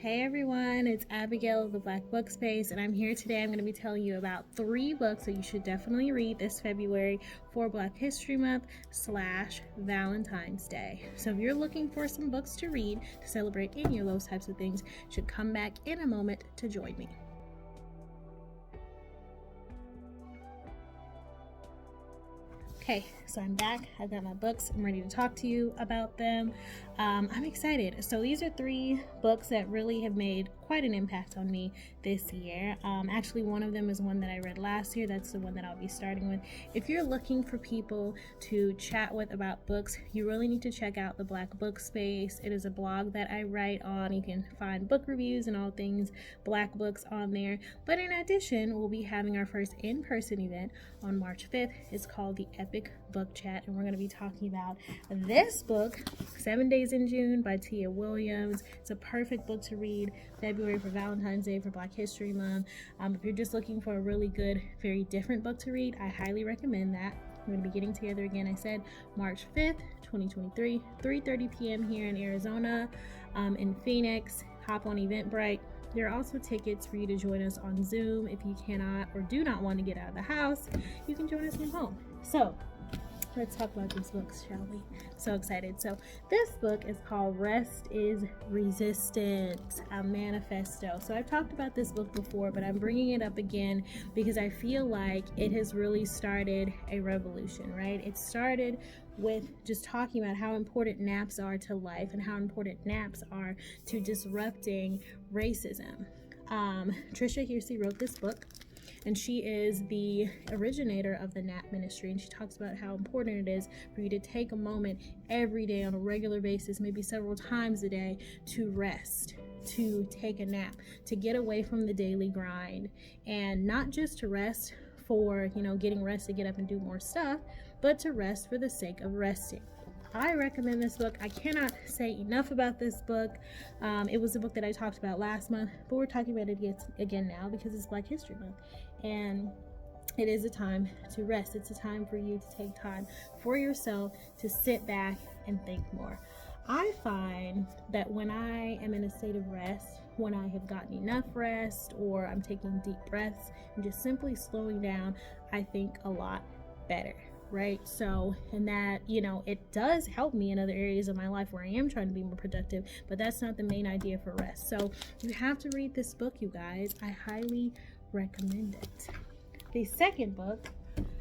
Hey everyone, it's Abigail of the Black Book Space, and I'm here today. I'm going to be telling you about 3 books that you should definitely read this February for Black History Month / Valentine's Day. So if you're looking for some books to read to celebrate any of those types of things, you should come back in a moment to join me. Okay, so I'm back. I've got my books. I'm ready to talk to you about them. I'm excited. So these are 3 books that really have made quite an impact on me this year. Actually, one of them is one that I read last year. That's the one that I'll be starting with. If you're looking for people to chat with about books, you really need to check out the Black Book Space. It is a blog that I write on. You can find book reviews and all things Black books on there. But in addition, we'll be having our first in-person event on March 5th. It's called the Epic Book Chat, and we're going to be talking about this book, 7 Days in June by Tia Williams. It's a perfect book to read February for Valentine's Day, for Black History Month. If you're just looking for a really good, very different book to read, I highly recommend that. We're going to be getting together again, I said, March 5th, 2023, 3:30 p.m. here in Arizona, in Phoenix. Hop on Eventbrite. There are also tickets for you to join us on Zoom. If you cannot or do not want to get out of the house, you can join us from home. So let's talk about these books, shall we? So excited. So this book is called Rest is Resistance, a manifesto. So I've talked about this book before, but I'm bringing it up again because I feel like it has really started a revolution, right? It started with just talking about how important naps are to life and how important naps are to disrupting racism. Tricia Hersey wrote this book, and she is the originator of the NAP ministry, and she talks about how important it is for you to take a moment every day on a regular basis, maybe several times a day, to rest, to take a nap, to get away from the daily grind, and not just to rest for, getting rest to get up and do more stuff, but to rest for the sake of resting. I recommend this book. I cannot say enough about this book. It was a book that I talked about last month, but we're talking about it again now because it's Black History Month. And it is a time to rest. It's a time for you to take time for yourself, to sit back and think more. I find that when I am in a state of rest, when I have gotten enough rest, or I'm taking deep breaths and just simply slowing down, I think a lot better. Right? So, and that, it does help me in other areas of my life where I am trying to be more productive, but that's not the main idea for rest. So you have to read this book, you guys. I highly recommend it. The second book,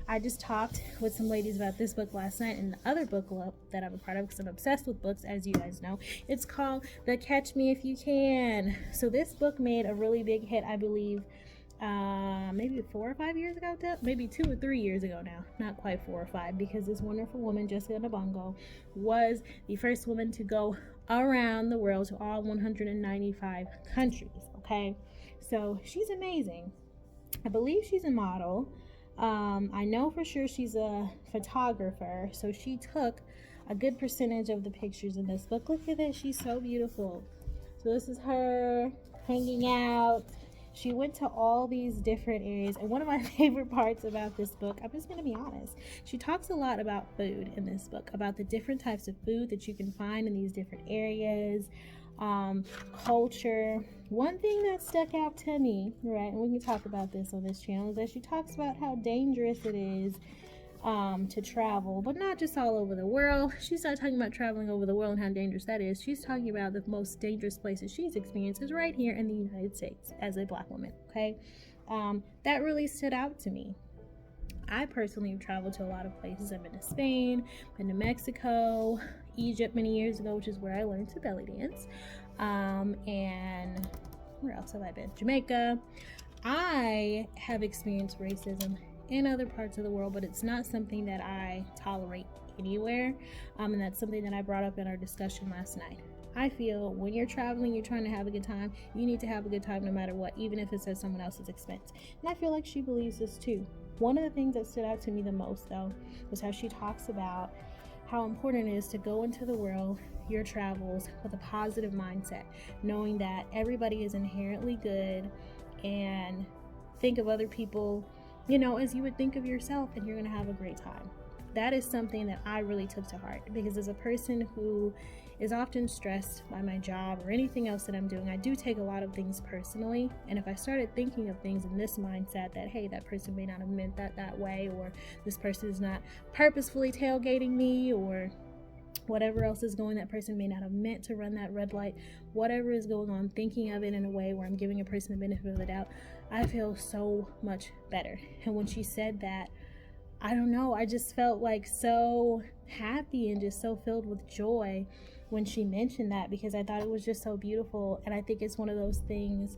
I just talked with some ladies about this book last night in the other book club that I'm a part of because I'm obsessed with books, as you guys know. It's called The Catch Me If You Can. So this book made a really big hit, I believe, maybe 4 or 5 years ago, maybe 2 or 3 years ago now, not quite 4 or 5, because this wonderful woman, Jessica Nabongo, was the first woman to go around the world to all 195 countries, okay? So she's amazing. I believe she's a model. I know for sure she's a photographer, so she took a good percentage of the pictures in this book. Look at this, she's so beautiful. So this is her hanging out. She went to all these different areas, and one of my favorite parts about this book, I'm just going to be honest, she talks a lot about food in this book, about the different types of food that you can find in these different areas, culture. One thing that stuck out to me, right, and we can talk about this on this channel, is that she talks about how dangerous it is to travel, but not just all over the world. She's not talking about traveling over the world and how dangerous that is. She's talking about the most dangerous places she's experienced is right here in the United States as a Black woman, okay? That really stood out to me. I personally have traveled to a lot of places. I've been to Spain, been to Mexico, Egypt many years ago, which is where I learned to belly dance, and where else have I been? Jamaica. I have experienced racism in other parts of the world, but it's not something that I tolerate anywhere, and that's something that I brought up in our discussion last night. I feel when you're traveling, you're trying to have a good time, you need to have a good time no matter what, even if it's at someone else's expense. And I feel like she believes this too. One of the things that stood out to me the most, though, was how she talks about how important it is to go into the world, your travels, with a positive mindset, knowing that everybody is inherently good, and think of other people, as you would think of yourself, and you're going to have a great time. that is something that I really took to heart, because as a person who is often stressed by my job or anything else that I'm doing, I do take a lot of things personally. And if I started thinking of things in this mindset that, hey, that person may not have meant that way, or this person is not purposefully tailgating me, or whatever else is going, that person may not have meant to run that red light, whatever is going on, thinking of it in a way where I'm giving a person the benefit of the doubt, I feel so much better. And when she said that, I don't know, I just felt like so happy and just so filled with joy when she mentioned that, because I thought it was just so beautiful. And I think it's one of those things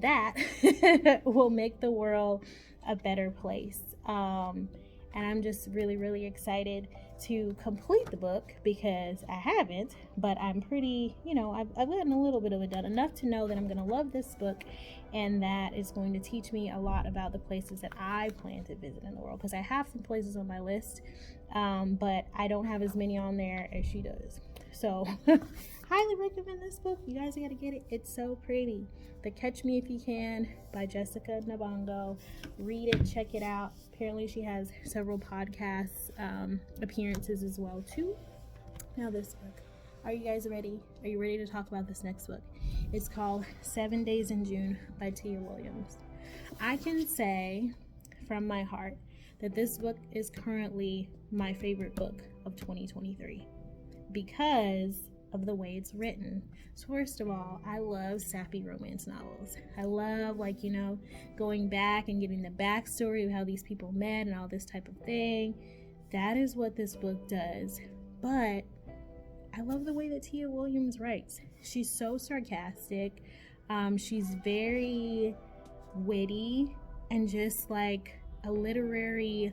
that will make the world a better place. And I'm just really, really excited to complete the book, because I haven't, but I'm pretty, I've gotten a little bit of it done, enough to know that I'm going to love this book, and that is going to teach me a lot about the places that I plan to visit in the world, because I have some places on my list, but I don't have as many on there as she does. So highly recommend this book. You guys gotta get it. It's so pretty. The Catch Me If You Can by Jessica Nabongo. Read it, check it out. Apparently she has several podcast appearances as well too. Now this book. Are you guys ready? Are you ready to talk about this next book? It's called 7 Days in June by Tia Williams. I can say from my heart that this book is currently my favorite book of 2023 because of the way it's written. So first of all, I love sappy romance novels. I love, going back and getting the backstory of how these people met and all this type of thing. That is what this book does. But I love the way that Tia Williams writes. She's so sarcastic. She's very witty and just like a literary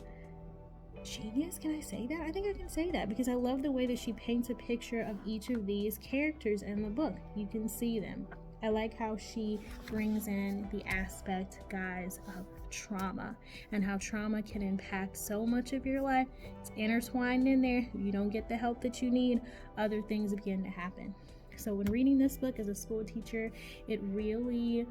genius. Can I say that? I think I can say that, because I love the way that she paints a picture of each of these characters in the book. You can see them. I like how she brings in the aspect, guys, of trauma, and how trauma can impact so much of your life. It's intertwined in there. You don't get the help that you need, other things begin to happen. So when reading this book as a school teacher, it really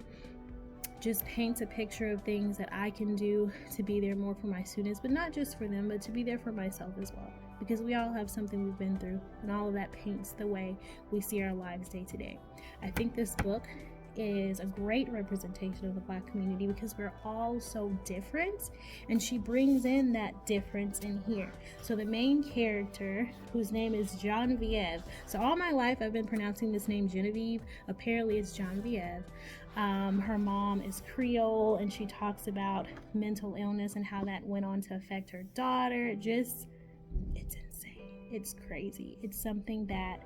just paints a picture of things that I can do to be there more for my students, but not just for them, but to be there for myself as well, because we all have something we've been through, and all of that paints the way we see our lives day to day. I think this book is a great representation of the Black community, because we're all so different, and she brings in that difference in here. So the main character, whose name is Genevieve, so all my life I've been pronouncing this name Genevieve, apparently it's Genevieve. Her mom is Creole, and she talks about mental illness and how that went on to affect her daughter. It's insane. It's crazy. It's something that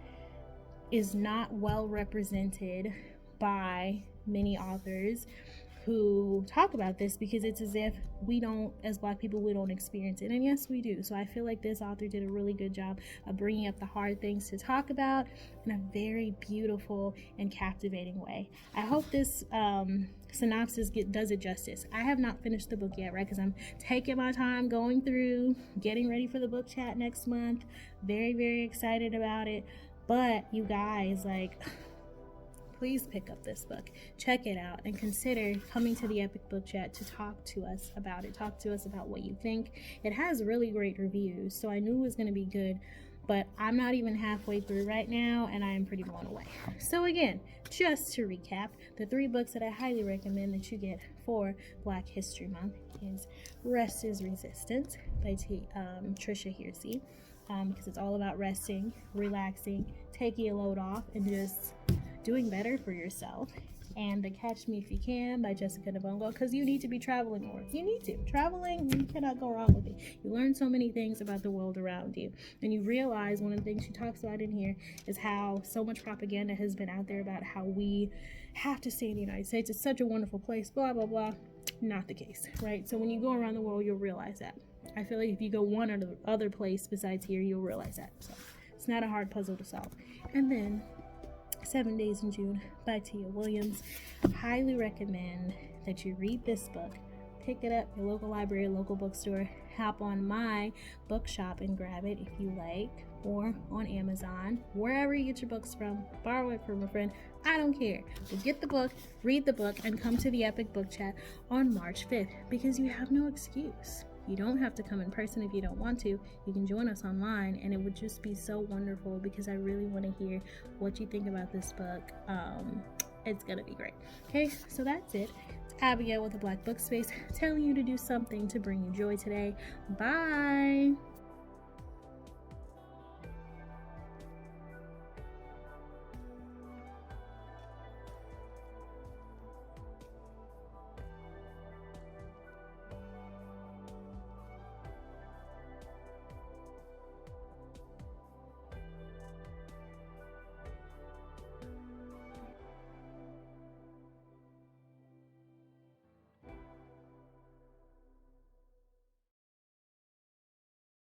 is not well represented by many authors who talk about this, because it's as if we don't, as Black people, we don't experience it. And yes, we do. So I feel like this author did a really good job of bringing up the hard things to talk about in a very beautiful and captivating way. I hope this synopsis does it justice. I have not finished the book yet, right? Because I'm taking my time going through, getting ready for the book chat next month. Very, very excited about it. But you guys, please pick up this book, check it out, and consider coming to the Epic Book Chat to talk to us about it. Talk to us about what you think. It has really great reviews, so I knew it was going to be good, but I'm not even halfway through right now, and I am pretty blown away. So again, just to recap, the 3 books that I highly recommend that you get for Black History Month is Rest is Resistance by Tricia Hersey, because it's all about resting, relaxing, taking a load off, and just doing better for yourself. And The Catch Me If You Can by Jessica Nabongo, because you need to be traveling more. You need to. Traveling, you cannot go wrong with it. You learn so many things about the world around you. And you realize one of the things she talks about in here is how so much propaganda has been out there about how we have to stay in the United States. It's such a wonderful place, blah, blah, blah. Not the case, right? So when you go around the world, you'll realize that. I feel like if you go one other place besides here, you'll realize that. So it's not a hard puzzle to solve. And then 7 Days in June by Tia Williams. Highly recommend that you read this book. Pick it up at your local library, local bookstore. Hop on my bookshop and grab it if you like, or on Amazon, wherever you get your books from. Borrow it from a friend. I don't care. But get the book, read the book, and come to the Epic Book Chat on March 5th, because you have no excuse. You don't have to come in person if you don't want to. You can join us online, and it would just be so wonderful because I really want to hear what you think about this book. It's gonna be great. Okay, so that's it. It's Abigail with the Black Book Space telling you to do something to bring you joy today. Bye.